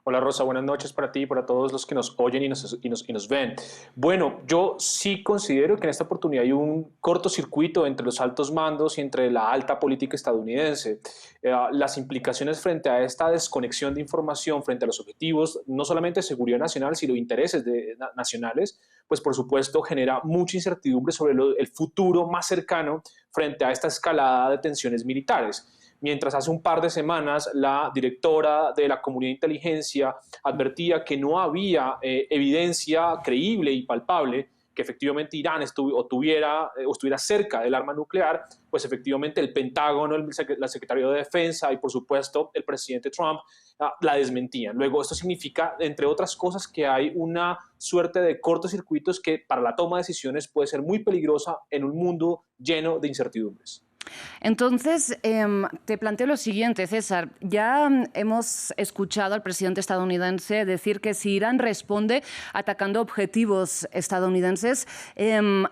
Hola Rosa, buenas noches para ti y para todos los que nos oyen y nos ven. Bueno, yo sí considero que en esta oportunidad hay un cortocircuito entre los altos mandos y entre la alta política estadounidense. Las implicaciones frente a esta desconexión de información, frente a los objetivos, no solamente de seguridad nacional, sino intereses nacionales, pues por supuesto genera mucha incertidumbre sobre el futuro más cercano frente a esta escalada de tensiones militares. Mientras hace un par de semanas la directora de la comunidad de inteligencia advertía que no había evidencia creíble y palpable que efectivamente Irán tuviera o estuviera cerca del arma nuclear, pues efectivamente el Pentágono, la Secretaría de Defensa y por supuesto el presidente Trump la desmentían. Luego esto significa, entre otras cosas, que hay una suerte de cortocircuitos que para la toma de decisiones puede ser muy peligrosa en un mundo lleno de incertidumbres. Entonces, te planteo lo siguiente, César. Ya hemos escuchado al presidente estadounidense decir que si Irán responde atacando objetivos estadounidenses,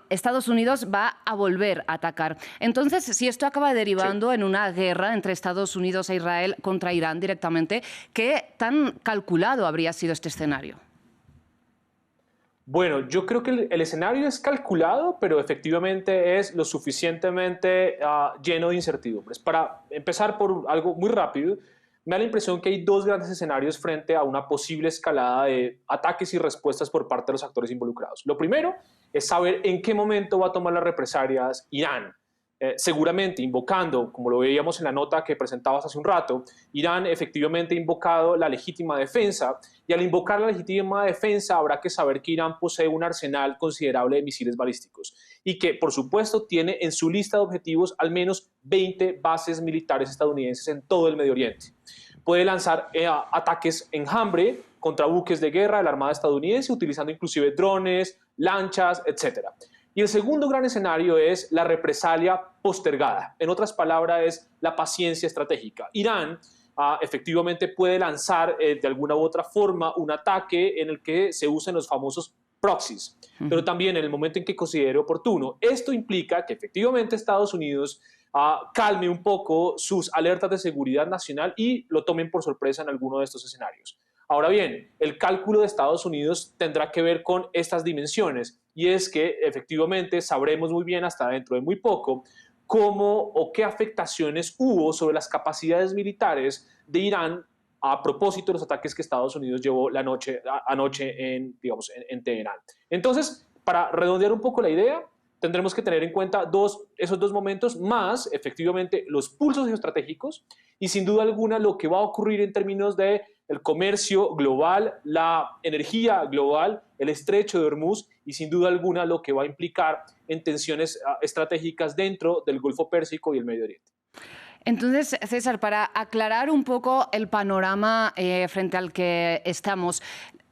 Estados Unidos va a volver a atacar. Entonces, si esto acaba derivando Sí. en una guerra entre Estados Unidos e Israel contra Irán directamente, ¿qué tan calculado habría sido este escenario? Bueno, yo creo que el escenario es calculado, pero efectivamente es lo suficientemente lleno de incertidumbres. Para empezar por algo muy rápido, me da la impresión que hay dos grandes escenarios frente a una posible escalada de ataques y respuestas por parte de los actores involucrados. Lo primero es saber en qué momento va a tomar las represalias Irán. Seguramente invocando, como lo veíamos en la nota que presentabas hace un rato, Irán efectivamente ha invocado la legítima defensa, y al invocar la legítima defensa habrá que saber que Irán posee un arsenal considerable de misiles balísticos y que por supuesto tiene en su lista de objetivos al menos 20 bases militares estadounidenses en todo el Medio Oriente. Puede lanzar ataques enjambre contra buques de guerra de la Armada estadounidense, utilizando inclusive drones, lanchas, etcétera. Y el segundo gran escenario es la represalia postergada. En otras palabras, es la paciencia estratégica. Irán efectivamente puede lanzar de alguna u otra forma un ataque en el que se usen los famosos proxies, pero también en el momento en que considere oportuno. Esto implica que efectivamente Estados Unidos calme un poco sus alertas de seguridad nacional y lo tomen por sorpresa en alguno de estos escenarios. Ahora bien, el cálculo de Estados Unidos tendrá que ver con estas dimensiones, y es que efectivamente sabremos muy bien hasta dentro de muy poco cómo o qué afectaciones hubo sobre las capacidades militares de Irán a propósito de los ataques que Estados Unidos llevó anoche en Teherán. Entonces, para redondear un poco la idea, tendremos que tener en cuenta esos dos momentos, más efectivamente los pulsos geoestratégicos y sin duda alguna lo que va a ocurrir en términos de el comercio global, la energía global, el estrecho de Hormuz y sin duda alguna lo que va a implicar en tensiones estratégicas dentro del Golfo Pérsico y el Medio Oriente. Entonces, César, para aclarar un poco el panorama frente al que estamos,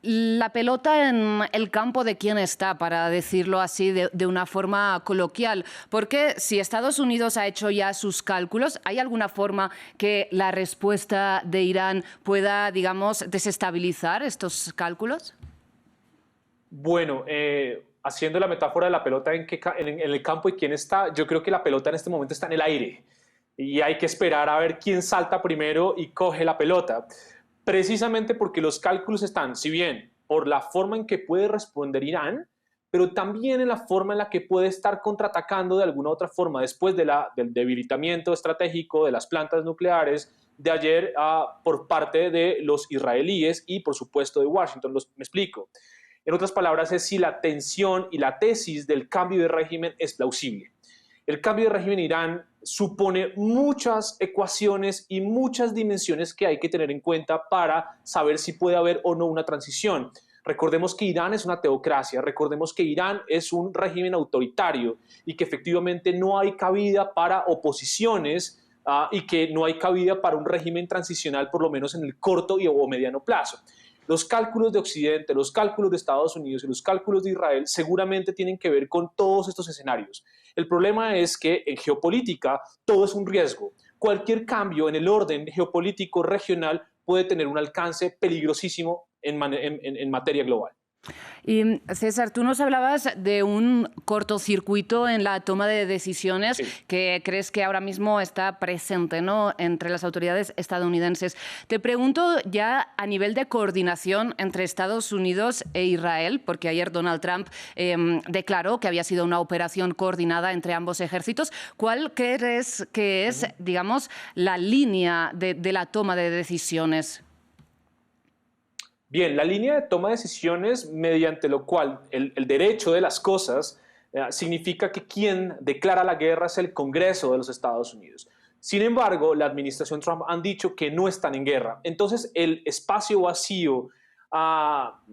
la pelota en el campo de quién está, para decirlo así de una forma coloquial. Porque si Estados Unidos ha hecho ya sus cálculos, ¿hay alguna forma que la respuesta de Irán pueda, digamos, desestabilizar estos cálculos? Bueno, haciendo la metáfora de la pelota en el campo y quién está, yo creo que la pelota en este momento está en el aire y hay que esperar a ver quién salta primero y coge la pelota. Precisamente porque los cálculos están, si bien por la forma en que puede responder Irán, pero también en la forma en la que puede estar contraatacando de alguna otra forma después del debilitamiento estratégico de las plantas nucleares de ayer por parte de los israelíes y por supuesto de Washington. Me explico. En otras palabras, es si la tensión y la tesis del cambio de régimen es plausible. El cambio de régimen en Irán supone muchas ecuaciones y muchas dimensiones que hay que tener en cuenta para saber si puede haber o no una transición. Recordemos que Irán es una teocracia, recordemos que Irán es un régimen autoritario y que efectivamente no hay cabida para oposiciones y que no hay cabida para un régimen transicional, por lo menos en el corto o mediano plazo. Los cálculos de Occidente, los cálculos de Estados Unidos y los cálculos de Israel seguramente tienen que ver con todos estos escenarios. El problema es que en geopolítica todo es un riesgo. Cualquier cambio en el orden geopolítico regional puede tener un alcance peligrosísimo en materia global. Y César, tú nos hablabas de un cortocircuito en la toma de decisiones Sí. que crees que ahora mismo está presente, ¿no?, entre las autoridades estadounidenses. Te pregunto ya a nivel de coordinación entre Estados Unidos e Israel, porque ayer Donald Trump declaró que había sido una operación coordinada entre ambos ejércitos. ¿Cuál crees que es, digamos, la línea de la toma de decisiones? Bien, la línea de toma de decisiones mediante lo cual el derecho de las cosas significa que quien declara la guerra es el Congreso de los Estados Unidos. Sin embargo, la administración Trump han dicho que no están en guerra. Entonces, el espacio vacío,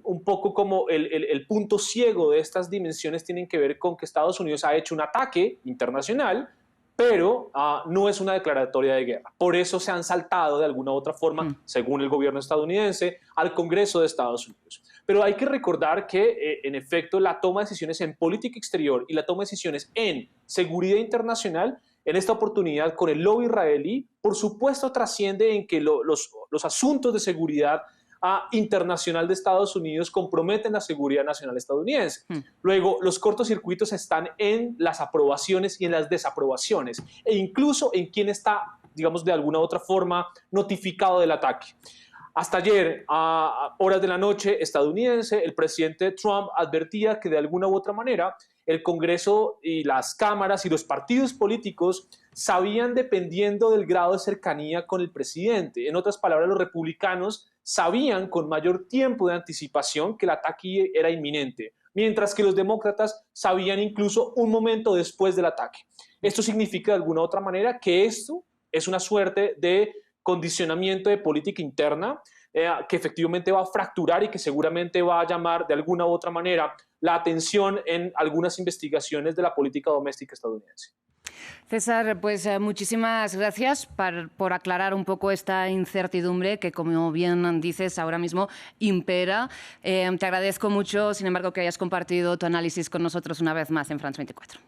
un poco como el punto ciego de estas dimensiones, tienen que ver con que Estados Unidos ha hecho un ataque internacional, pero no es una declaratoria de guerra. Por eso se han saltado de alguna u otra forma, según el gobierno estadounidense, al Congreso de Estados Unidos. Pero hay que recordar que, en efecto, la toma de decisiones en política exterior y la toma de decisiones en seguridad internacional, en esta oportunidad con el lobby israelí, por supuesto trasciende en que los asuntos de seguridad internacional de Estados Unidos comprometen la seguridad nacional estadounidense. Luego, los cortocircuitos están en las aprobaciones y en las desaprobaciones, e incluso en quién está, digamos, de alguna u otra forma notificado del ataque. Hasta ayer, a horas de la noche estadounidense, el presidente Trump advertía que de alguna u otra manera el Congreso y las cámaras y los partidos políticos sabían dependiendo del grado de cercanía con el presidente. En otras palabras, los republicanos sabían con mayor tiempo de anticipación que el ataque era inminente, mientras que los demócratas sabían incluso un momento después del ataque. Esto significa de alguna u otra manera que esto es una suerte de condicionamiento de política interna que efectivamente va a fracturar y que seguramente va a llamar de alguna u otra manera la atención en algunas investigaciones de la política doméstica estadounidense. César, pues muchísimas gracias por aclarar un poco esta incertidumbre que, como bien dices, ahora mismo impera. Te agradezco mucho, sin embargo, que hayas compartido tu análisis con nosotros una vez más en France 24.